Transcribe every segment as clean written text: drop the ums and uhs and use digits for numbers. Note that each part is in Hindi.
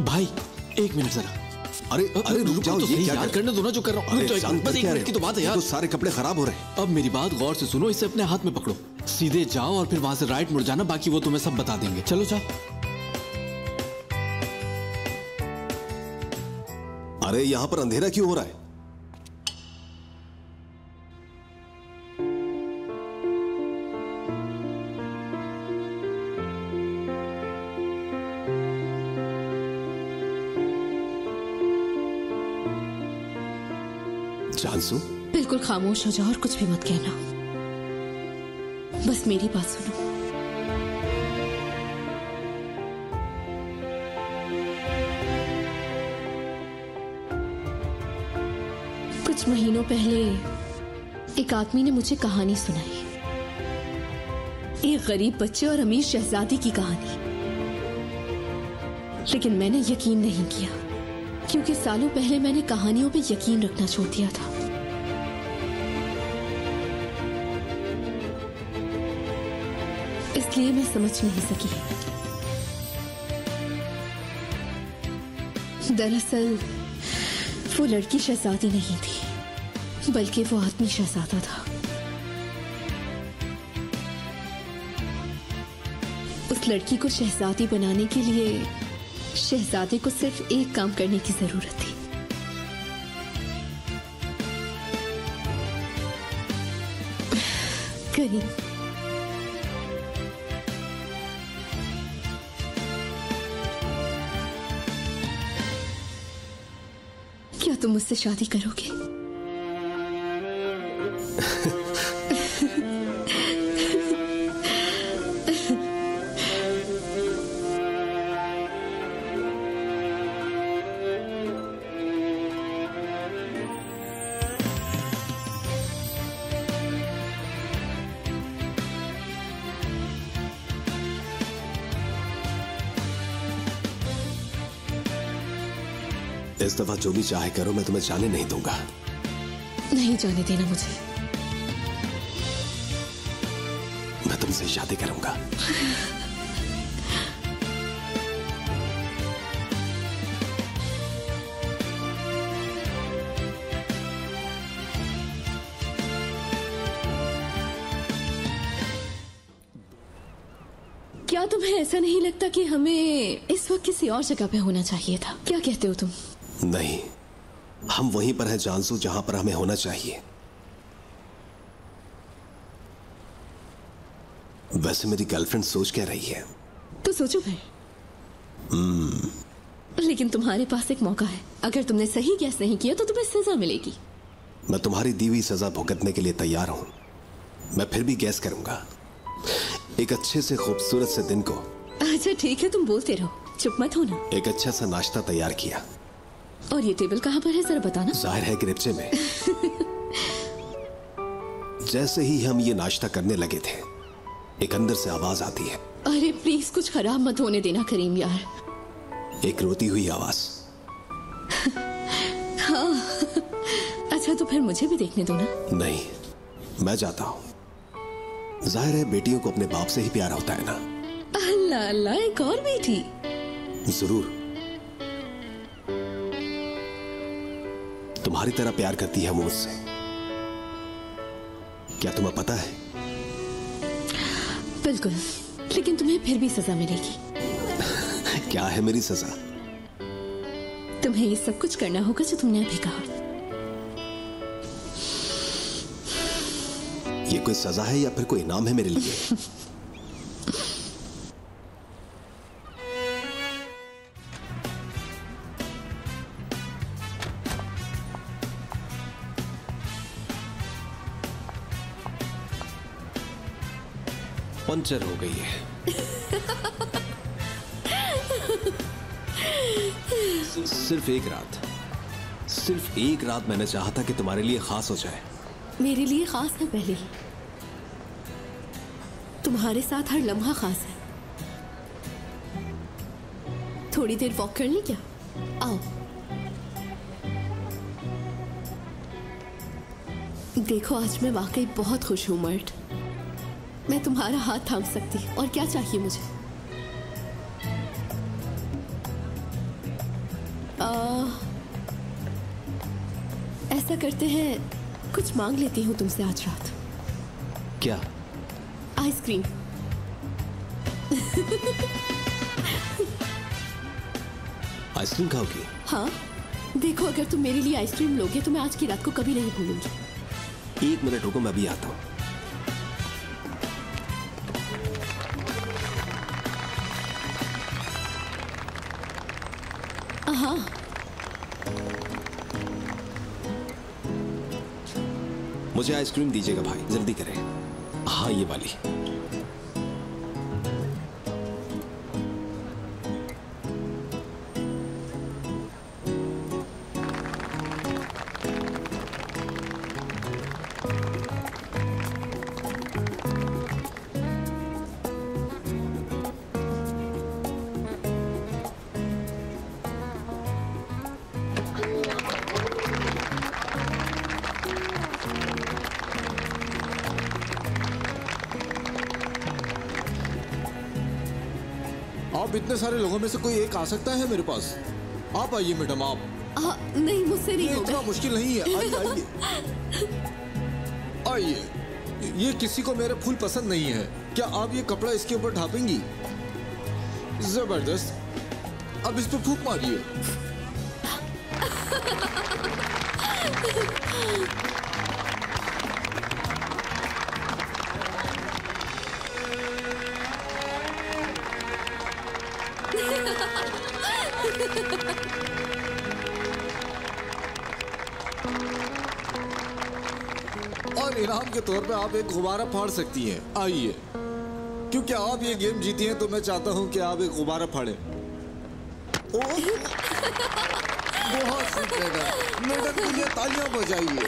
भाई एक मिनट जरा। अरे रुक जाओ, ये क्या करने दो ना जो कर रहा हूँ। बस एक मिनट की तो बात है यार। तो सारे कपड़े खराब हो रहे हैं। अब मेरी बात गौर से सुनो, इसे अपने हाथ में पकड़ो, सीधे जाओ और फिर वहां से राइट मुड़ जाना, बाकी वो तुम्हें सब बता देंगे। चलो जाओ। अरे यहाँ पर अंधेरा क्यों हो रहा है? जानसू, बिल्कुल खामोश हो जाओ और कुछ भी मत कहना, बस मेरी बात सुनो। कुछ महीनों पहले एक आदमी ने मुझे कहानी सुनाई, एक गरीब बच्चे और अमीर शहजादी की कहानी। लेकिन मैंने यकीन नहीं किया, क्योंकि सालों पहले मैंने कहानियों पे यकीन रखना छोड़ दिया था। इसलिए मैं समझ नहीं सकी। दरअसल वो लड़की शहजादी नहीं थी, बल्कि वो आदमी शहजादा था। उस लड़की को शहजादी बनाने के लिए शहजादे को सिर्फ एक काम करने की जरूरत थी। करीम, क्या तुम मुझसे शादी करोगे? इस दफा जो भी चाहे करो, मैं तुम्हें जाने नहीं दूंगा। नहीं जाने देना मुझे। मैं तुमसे शादी करूंगा। क्या तुम्हें ऐसा नहीं लगता कि हमें इस वक्त किसी और जगह पे होना चाहिए था? क्या कहते हो तुम? नहीं, हम वहीं पर हैं जानसू, जहां पर हमें होना चाहिए। वैसे मेरी गर्लफ्रेंड सोच क्या रही है? तो सोचो फिर। लेकिन तुम्हारे पास एक मौका है। अगर तुमने सही गैस नहीं किया तो तुम्हें सजा मिलेगी। मैं तुम्हारी दी हुई सजा भुगतने के लिए तैयार हूं। मैं फिर भी गैस करूंगा। एक अच्छे से खूबसूरत से दिन को। अच्छा ठीक है, तुम बोलते रहो, चुप मत होना। एक अच्छा सा नाश्ता तैयार किया। और ये टेबल कहाँ पर है, जरा बताना। जाहिर है गिरफ्चे में। जैसे ही हम ये नाश्ता करने लगे थे, एक अंदर से आवाज आती है। अरे प्लीज कुछ खराब मत होने देना करीम यार। एक रोती हुई आवाज। हाँ अच्छा, तो फिर मुझे भी देखने दो ना। नहीं, मैं जाता हूँ। जाहिर है बेटियों को अपने बाप से ही प्यार होता है ना। अल्लाह अल्लाह, एक और बेटी? जरूर। तुम्हारी तरह प्यार करती है वो मुझसे। क्या तुम्हें पता है? बिल्कुल, लेकिन तुम्हें फिर भी सजा मिलेगी। क्या है मेरी सजा? तुम्हें ये सब कुछ करना होगा जो तुमने अभी कहा। ये कोई सजा है या फिर कोई इनाम है मेरे लिए? पंचर हो गई है। सिर्फ एक रात मैंने चाहा था कि तुम्हारे लिए खास हो जाए। मेरे लिए खास है पहले ही। तुम्हारे साथ हर लम्हा खास है। थोड़ी देर वॉक कर ली क्या? आओ। देखो आज मैं वाकई बहुत खुश हूं मर्ट। मैं तुम्हारा हाथ थाम सकती, और क्या चाहिए मुझे? ऐसा करते हैं, कुछ मांग लेती हूँ तुमसे आज रात। क्या? आइसक्रीम। आइसक्रीम खाओगी? हाँ, देखो अगर तुम मेरे लिए आइसक्रीम लोगे तो मैं आज की रात को कभी नहीं भूलूंगी। 1 मिनट रुको, मैं भी आता हूँ। हाँ, मुझे आइसक्रीम दीजिएगा भाई, जल्दी करें। हाँ, ये वाली। आप इतने सारे लोगों में से कोई एक आ सकता है मेरे पास? आप आइए मैडम, आप। नहीं, मुझसे नहीं ये होगा। इतना मुश्किल नहीं है। आइए आइए आइए। ये किसी को मेरे फूल पसंद नहीं है। क्या आप ये कपड़ा इसके ऊपर ढापेंगी? जबरदस्त। अब इस पे फूंक मारिए। और इनाम के तौर पे आप एक गुब्बारा फाड़ सकती हैं। आइए, क्योंकि आप ये गेम जीती हैं तो मैं चाहता हूं कि आप एक गुब्बारा फाड़ें। ओह, बहुत शुक्र मैडम। मैडम के लिए तालियां बजाइए।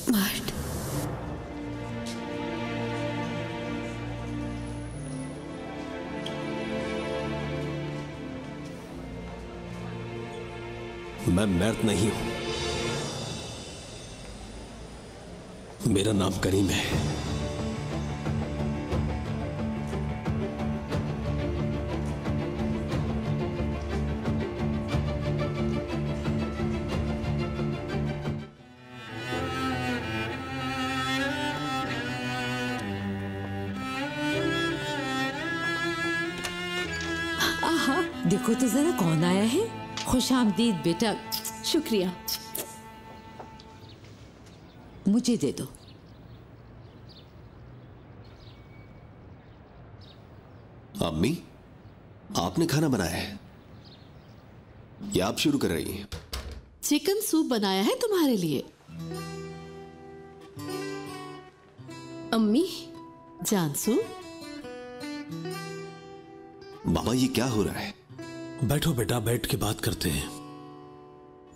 मार्ट, मैं मर्द नहीं हूं। मेरा नाम करीम है। आहा, देखो तो जरा कौन आया है। खुश आमदीद बेटा। शुक्रिया। मुझे दे दो। अम्मी, आपने खाना बनाया है या आप शुरू कर रही हैं? चिकन सूप बनाया है तुम्हारे लिए। अम्मी, जानसू, बाबा ये क्या हो रहा है? बैठो बेटा, बैठ के बात करते हैं।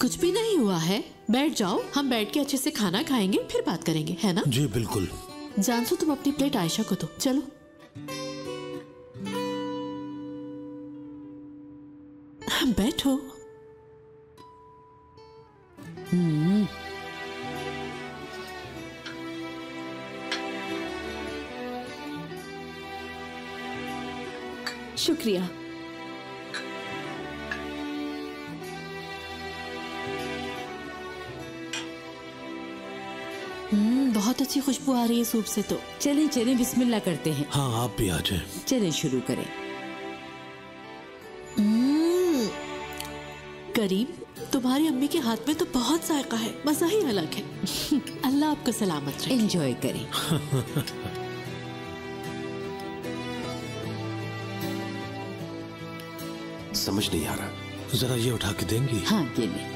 कुछ भी नहीं हुआ है, बैठ जाओ। हम बैठ के अच्छे से खाना खाएंगे, फिर बात करेंगे, है ना? जी बिल्कुल। जानसू, तुम अपनी प्लेट आयशा को दो। चलो। बैठो। शुक्रिया। बहुत अच्छी खुशबू आ रही है सूप से तो। चलें चलें, बिस्मिल्लाह करते हैं। हाँ आप भी आ जाए। चलें शुरू करें। करीम, तुम्हारी अम्मी के हाथ में तो बहुत जायका है, मजा ही अलग है। अल्लाह आपको सलामत रखे। एंजॉय करें। समझ नहीं आ रहा। जरा ये उठा के देंगी? हाँ ये ले।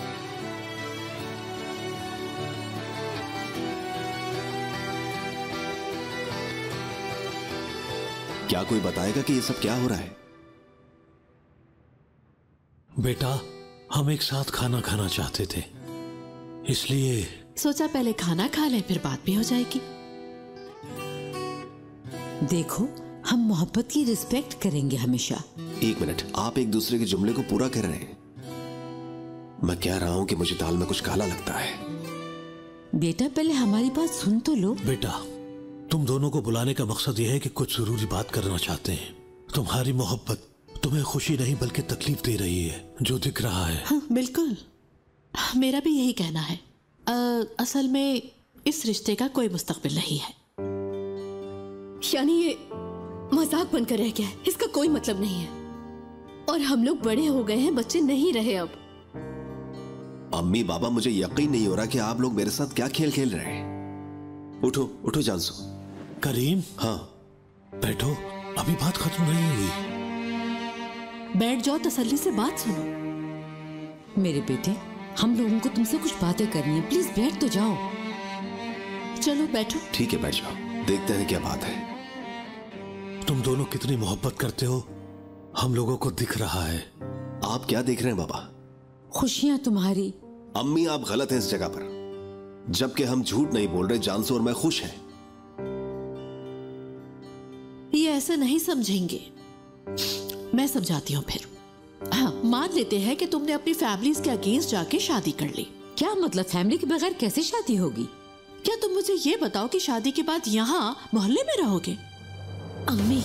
क्या कोई बताएगा कि ये सब क्या हो रहा है? बेटा, हम एक साथ खाना खाना चाहते थे, इसलिए सोचा पहले खाना खा लें, फिर बात भी हो जाएगी। देखो, हम मोहब्बत की रिस्पेक्ट करेंगे हमेशा। एक मिनट, आप एक दूसरे के जुमले को पूरा कर रहे हैं। मैं कह रहा हूं कि मुझे दाल में कुछ काला लगता है। बेटा पहले हमारी बात सुन तो लो। बेटा, तुम दोनों को बुलाने का मकसद यह है कि कुछ जरूरी बात करना चाहते हैं। तुम्हारी मोहब्बत तुम्हें खुशी नहीं बल्कि तकलीफ दे रही है, जो दिख रहा है। हाँ, बिल्कुल, मेरा भी यही कहना है। असल में इस रिश्ते का कोई मुस्तकबिल नहीं है। यानी ये मजाक बनकर रह गया है, इसका कोई मतलब नहीं है। और हम लोग बड़े हो गए हैं, बच्चे नहीं रहे अब। अम्मी बाबा, मुझे यकीन नहीं हो रहा कि आप लोग मेरे साथ क्या खेल खेल रहे हैं। उठो उठो जानसू। करीम, हाँ बैठो, अभी बात खत्म नहीं हुई। बैठ जाओ, तसल्ली से बात सुनो। मेरे बेटे, हम लोगों को तुमसे कुछ बातें करनी है, प्लीज बैठ तो जाओ। चलो बैठो। ठीक है, बैठ जाओ, देखते हैं क्या बात है। तुम दोनों कितनी मोहब्बत करते हो, हम लोगों को दिख रहा है। आप क्या देख रहे हैं बाबा? खुशियां तुम्हारी। अम्मी, आप गलत हैं इस जगह पर। जबकि हम झूठ नहीं बोल रहे, जानसू और मैं खुश हैं। ये ऐसा नहीं समझेंगे, मैं समझाती हूँ फिर। हाँ, मान लेते हैं कि तुमने अपनी फैमिलीज के अगेंस्ट जाके शादी कर ली। क्या मतलब, फैमिली के बगैर कैसे शादी होगी? क्या तुम मुझे ये बताओ कि शादी के बाद यहाँ मोहल्ले में रहोगे? अम्मी,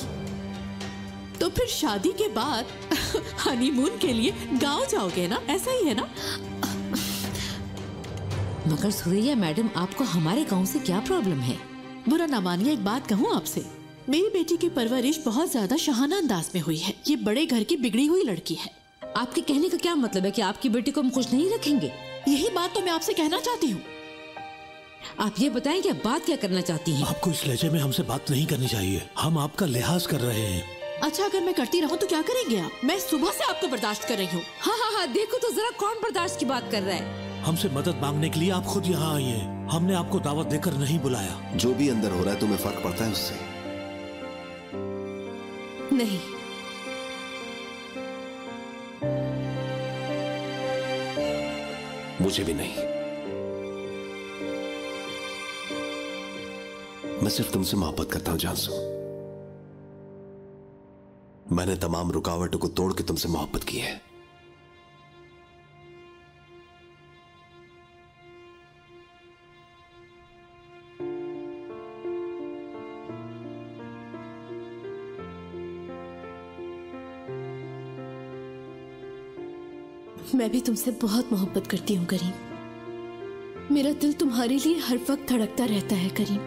तो फिर शादी के बाद हनीमून के लिए गांव जाओगे ना, ऐसा ही है ना? मगर सुरैया मैडम, आपको हमारे गांव से क्या प्रॉब्लम है? बुरा ना मानिए, एक बात कहूँ आपसे, मेरी बेटी की परवरिश बहुत ज्यादा शाहाना अंदाज में हुई है। ये बड़े घर की बिगड़ी हुई लड़की है। आपके कहने का क्या मतलब है कि आपकी बेटी को हम खुश नहीं रखेंगे? यही बात तो मैं आपसे कहना चाहती हूँ। आप ये बताएं कि आप बात क्या करना चाहती हैं? आपको इस लहजे में हमसे बात नहीं करनी चाहिए, हम आपका लिहाज कर रहे हैं। अच्छा, अगर मैं करती रहूं तो क्या करेंगे आप? मैं सुबह से आपको बर्दाश्त कर रही हूँ। हाँ हाँ हाँ, देखो तो जरा, कौन बर्दाश्त की बात कर रहा है? हमसे मदद मांगने के लिए आप खुद यहाँ आई हैं, हमने आपको दावत देकर नहीं बुलाया। जो भी अंदर हो रहा है, तुम्हें फर्क पड़ता है उससे? नहीं, मुझे भी नहीं। मैं सिर्फ तुमसे मोहब्बत करता हूं जानसू। मैंने तमाम रुकावटों को तोड़ के तुमसे मोहब्बत की है। मैं भी तुमसे बहुत मोहब्बत करती हूँ करीम। मेरा दिल तुम्हारे लिए हर वक्त धड़कता रहता है करीम।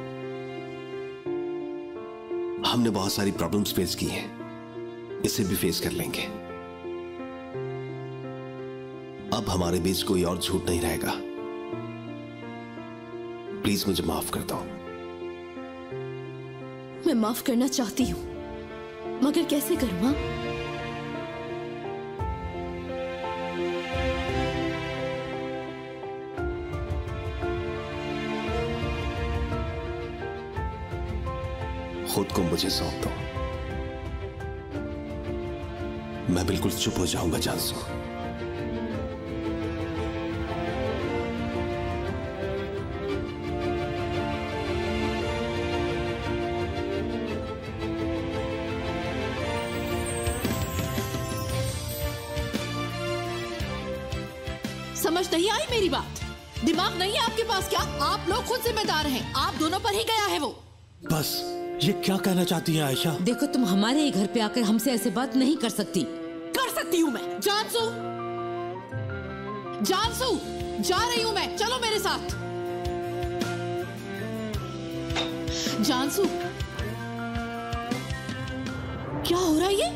हमने बहुत सारी प्रॉब्लम्स फेस की हैं, इसे भी फेस कर लेंगे। अब हमारे बीच कोई और झूठ नहीं रहेगा। प्लीज मुझे माफ कर दो। मैं माफ करना चाहती हूँ, मगर कैसे करूँ? हाँ, खुद को मुझे सौंप दो। मैं बिल्कुल चुप हो जाऊंगा जानसू। समझ नहीं आई मेरी बात? दिमाग नहीं है आपके पास क्या? आप लोग खुद जिम्मेदार हैं, आप दोनों पर ही गया है वो। बस ये क्या कहना चाहती है आयशा? देखो, तुम हमारे ही घर पे आकर हमसे ऐसे बात नहीं कर सकती। कर सकती हूँ मैं। जानसू, जानसू, जा रही हूँ मैं, चलो मेरे साथ। जानसू, क्या हो रहा है ये?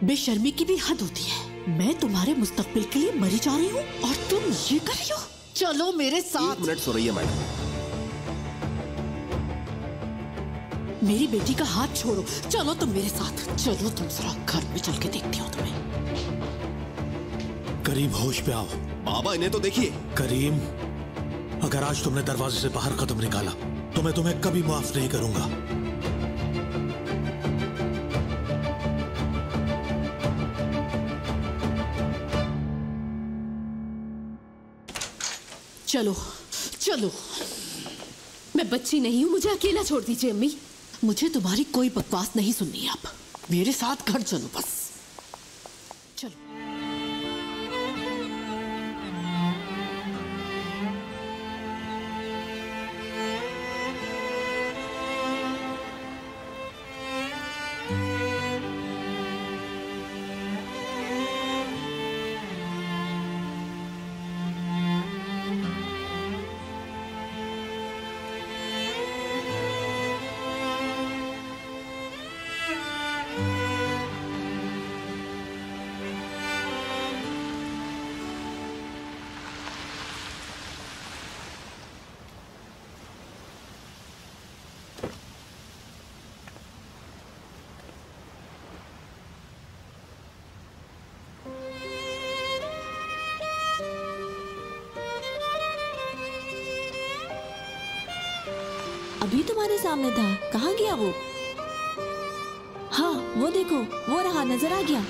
बेशर्मी की भी हद होती है। मैं तुम्हारे मुस्तकबिल के लिए मरी जा रही हूँ और तुम ये कर रही हो? चलो मेरे साथ। 1 मिनट सो रही है मैडम। मेरी बेटी का हाथ छोड़ो, चलो तुम मेरे साथ। चलो तुम जरा घर में चल के देखती हो तुम्हें। करीम, होश पे आओ। बाबा, इन्हें तो देखिए। करीम, अगर आज तुमने दरवाजे से बाहर कदम निकाला तो मैं तुम्हें कभी माफ नहीं करूंगा। चलो चलो। मैं बच्ची नहीं हूँ, मुझे अकेला छोड़ दीजिए अम्मी। मुझे तुम्हारी कोई बकवास नहीं सुननी है अब। मेरे साथ घर चलो बस। चलो। अभी तुम्हारे सामने था, कहाँ गया वो? हाँ वो देखो, वो रहा, नजर आ गया।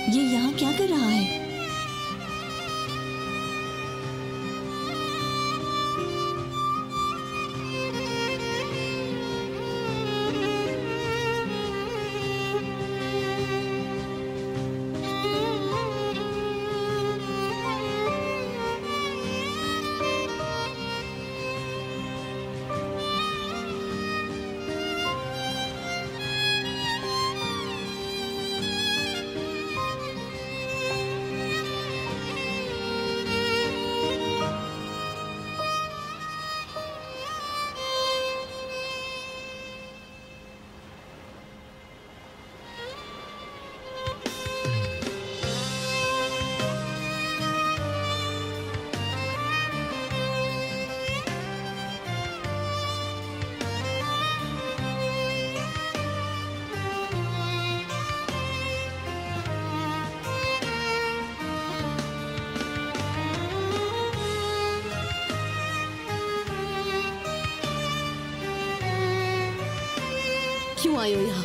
ये यहाँ क्या कर रहा है? क्यों आए हो यहाँ?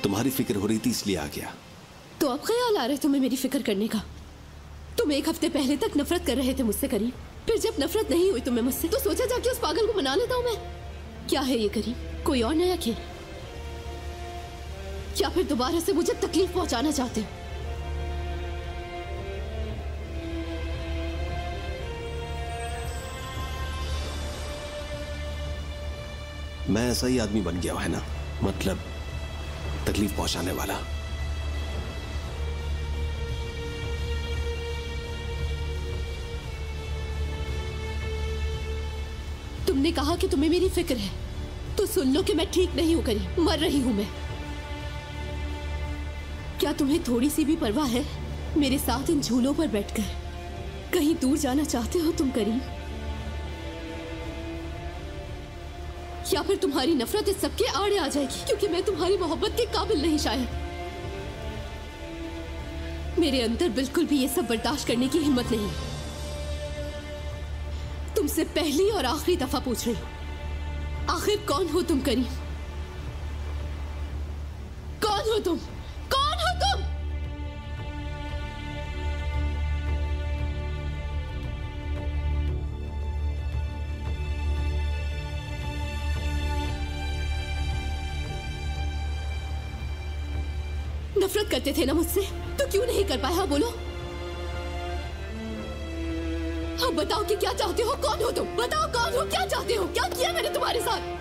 तुम्हारी फिक्र हो रही थी इसलिए आ गया। तो अब ख्याल आ रहा है तुम्हें मेरी फिक्र करने का? तुम 1 हफ्ते पहले तक नफरत कर रहे थे मुझसे करीम, फिर जब नफरत नहीं हुई तुम्हें मुझसे तो सोचा जाके उस पागल को मना लेता हूँ मैं। क्या है ये करीम, कोई और नया खेल? क्या फिर दोबारा से मुझे तकलीफ पहुंचाना चाहते हो? मैं ऐसा ही आदमी बन गया है ना, मतलब तकलीफ पहुंचाने वाला। तुमने कहा कि तुम्हें मेरी फिक्र है, तो सुन लो कि मैं ठीक नहीं हूं करीम, मर रही हूं मैं। क्या तुम्हें थोड़ी सी भी परवाह है मेरे साथ इन झूलों पर बैठकर कहीं दूर जाना चाहते हो तुम करीम? या फिर तुम्हारी नफरत इस सबके आड़े आ जाएगी क्योंकि मैं तुम्हारी मोहब्बत के काबिल नहीं शायद? मेरे अंदर बिल्कुल भी ये सब बर्दाश्त करने की हिम्मत नहीं। तुमसे पहली और आखिरी दफा पूछ रही हूं, आखिर कौन हो तुम करीम? कौन हो तुम? कौन हो तुम? नफरत करते थे ना मुझसे, तो क्यों नहीं कर पाया? बोलो, अब बताओ कि क्या चाहते हो? कौन हो तुम? बताओ कौन हो, क्या चाहते हो? क्या किया मैंने तुम्हारे साथ?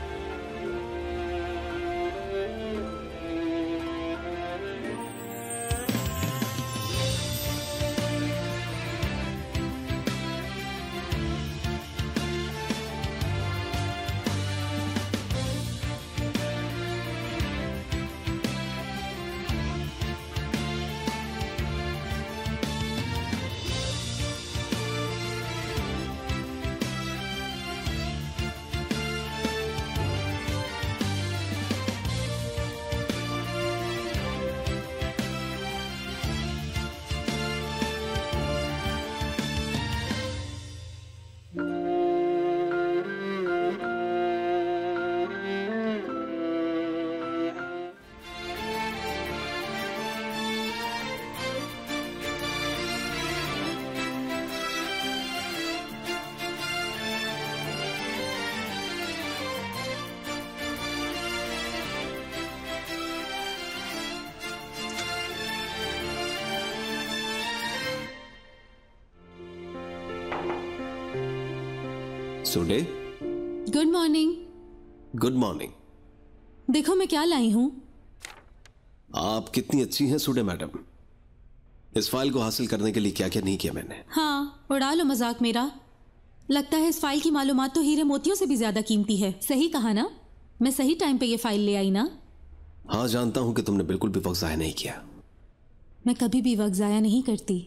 Sude, good morning. Good morning. देखो मैं क्या लाई हूं। आप कितनी अच्छी हैं सुडे मैडम। इस फाइल को हासिल करने के लिए क्या क्या नहीं किया मैंने। हाँ, उड़ा लो मजाक मेरा। लगता है इस फाइल की मालूमात तो हीरे मोतियों से भी ज्यादा कीमती है। सही कहा ना? मैं सही टाइम पे ये फाइल ले आई ना? हाँ, जानता हूं कि तुमने बिल्कुल भी वक्त जाया नहीं किया। मैं कभी भी वक्त जाया नहीं करती।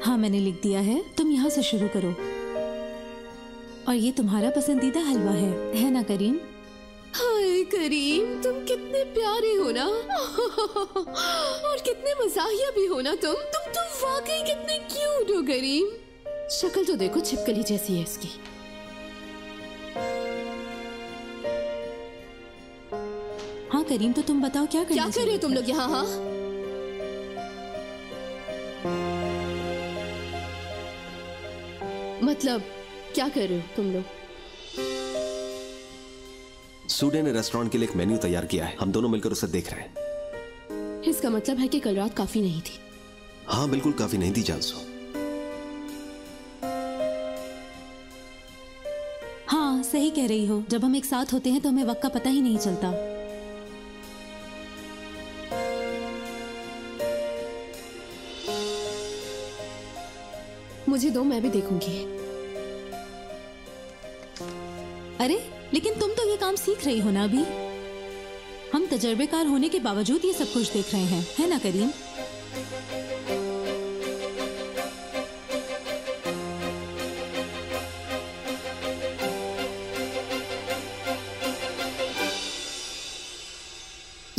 हाँ, मैंने लिख दिया है। तुम यहाँ से शुरू करो। और ये तुम्हारा पसंदीदा हलवा है ना करीम? हाय करीम, तुम कितने प्यारे हो ना और कितने मज़ाहिया भी हो ना तुम वाकई कितने क्यूट हो करीम। शक्ल तो देखो, छिपकली जैसी है इसकी। हाँ करीम, तो तुम बताओ क्या कर रहे हो तुम लोग यहाँ? हाँ, मतलब क्या कर रहे हो तुम लोग? सुडे ने रेस्टोरेंट के लिए एक मेन्यू तैयार किया है, हम दोनों मिलकर उसे देख रहे हैं। इसका मतलब है कि कल रात काफी नहीं थी? हाँ बिल्कुल काफी नहीं थी जानसो। हाँ सही कह रही हो। जब हम एक साथ होते हैं तो हमें वक्त का पता ही नहीं चलता। मुझे दो, मैं भी देखूंगी। अरे लेकिन तुम तो ये काम सीख रही हो ना अभी। हम तजर्बेकार होने के बावजूद ये सब कुछ देख रहे हैं, है ना करीम?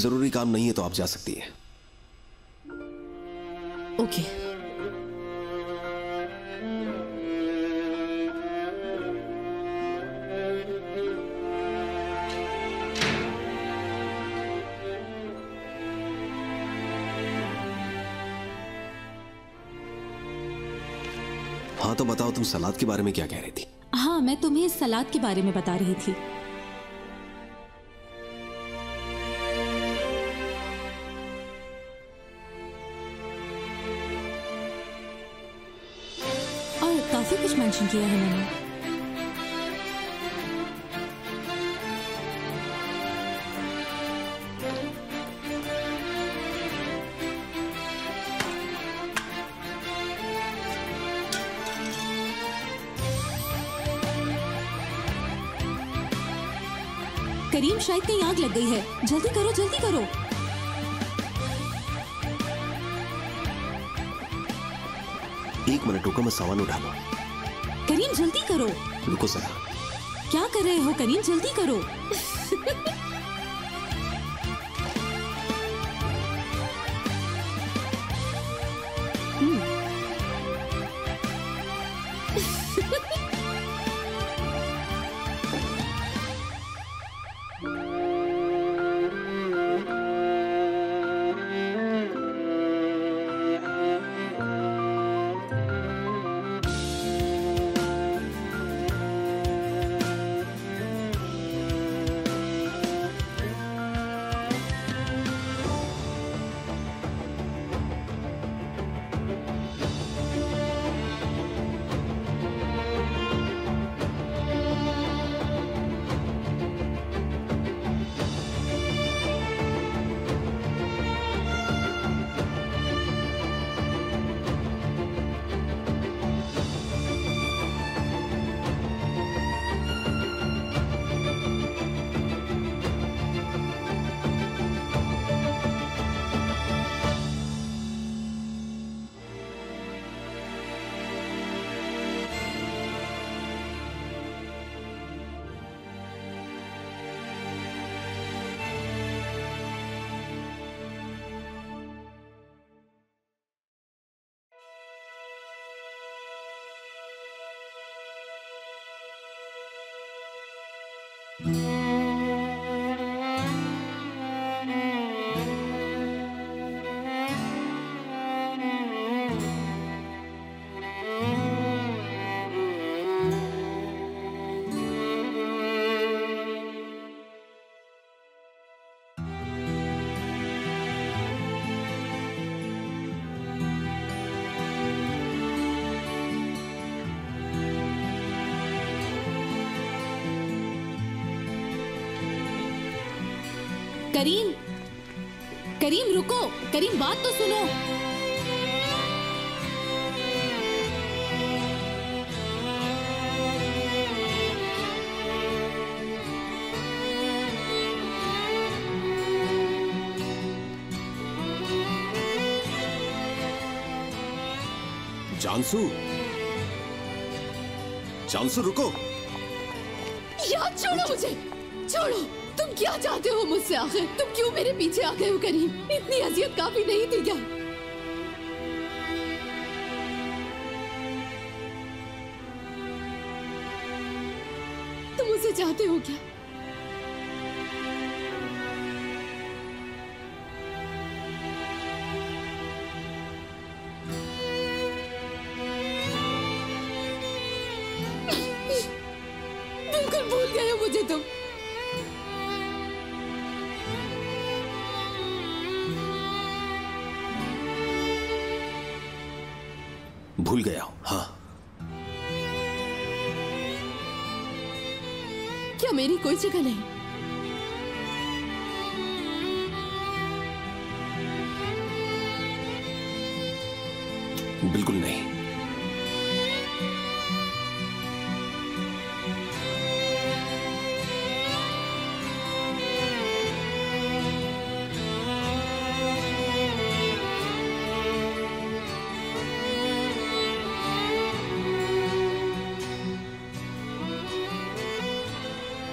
जरूरी काम नहीं है तो आप जा सकती हैं। ओके। हाँ तो बताओ, तुम सलाद के बारे में क्या कह रही थी? हाँ, मैं तुम्हें इस सलाद के बारे में बता रही थी। काफी कुछ मेंशन किया है मैंने। करीम, शायद कहीं आग लग गई है। जल्दी करो, जल्दी करो। एक मिनट रुको, मैं सामान उठा लूं। करीम जल्दी करो। रुको जरा। क्या कर रहे हो करीम, जल्दी करो। करीम, करीम रुको। करीम बात तो सुनो। जानसू, जानसू रुको। यार छोड़ो मुझे, छोड़ो। तुम क्या चाहते हो मुझसे आखिर? तुम क्यों मेरे पीछे आ गए हो करीम? इतनी अजियत काफी नहीं थी क्या? तुम मुझसे चाहते हो क्या? बिल्कुल भूल गए हो मुझे तुम। भूल गया हूं, हाँ। क्या मेरी कोई जगह नहीं? बिल्कुल नहीं।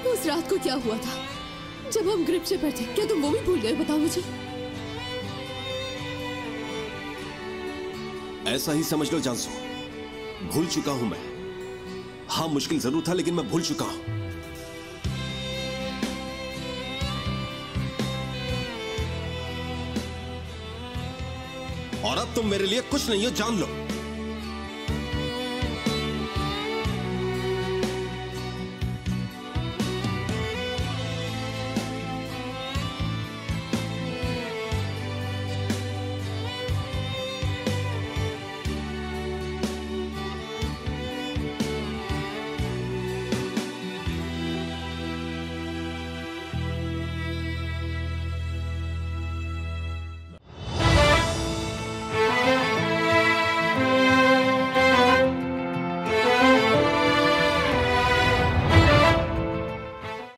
उस रात को क्या हुआ था जब हम ग्रिप से बैठे? क्या तुम वो भी भूल गए? बताओ मुझे। ऐसा ही समझ लो जानसू, भूल चुका हूं मैं। हाँ, मुश्किल जरूर था लेकिन मैं भूल चुका हूं। और अब तुम मेरे लिए कुछ नहीं हो, जान लो।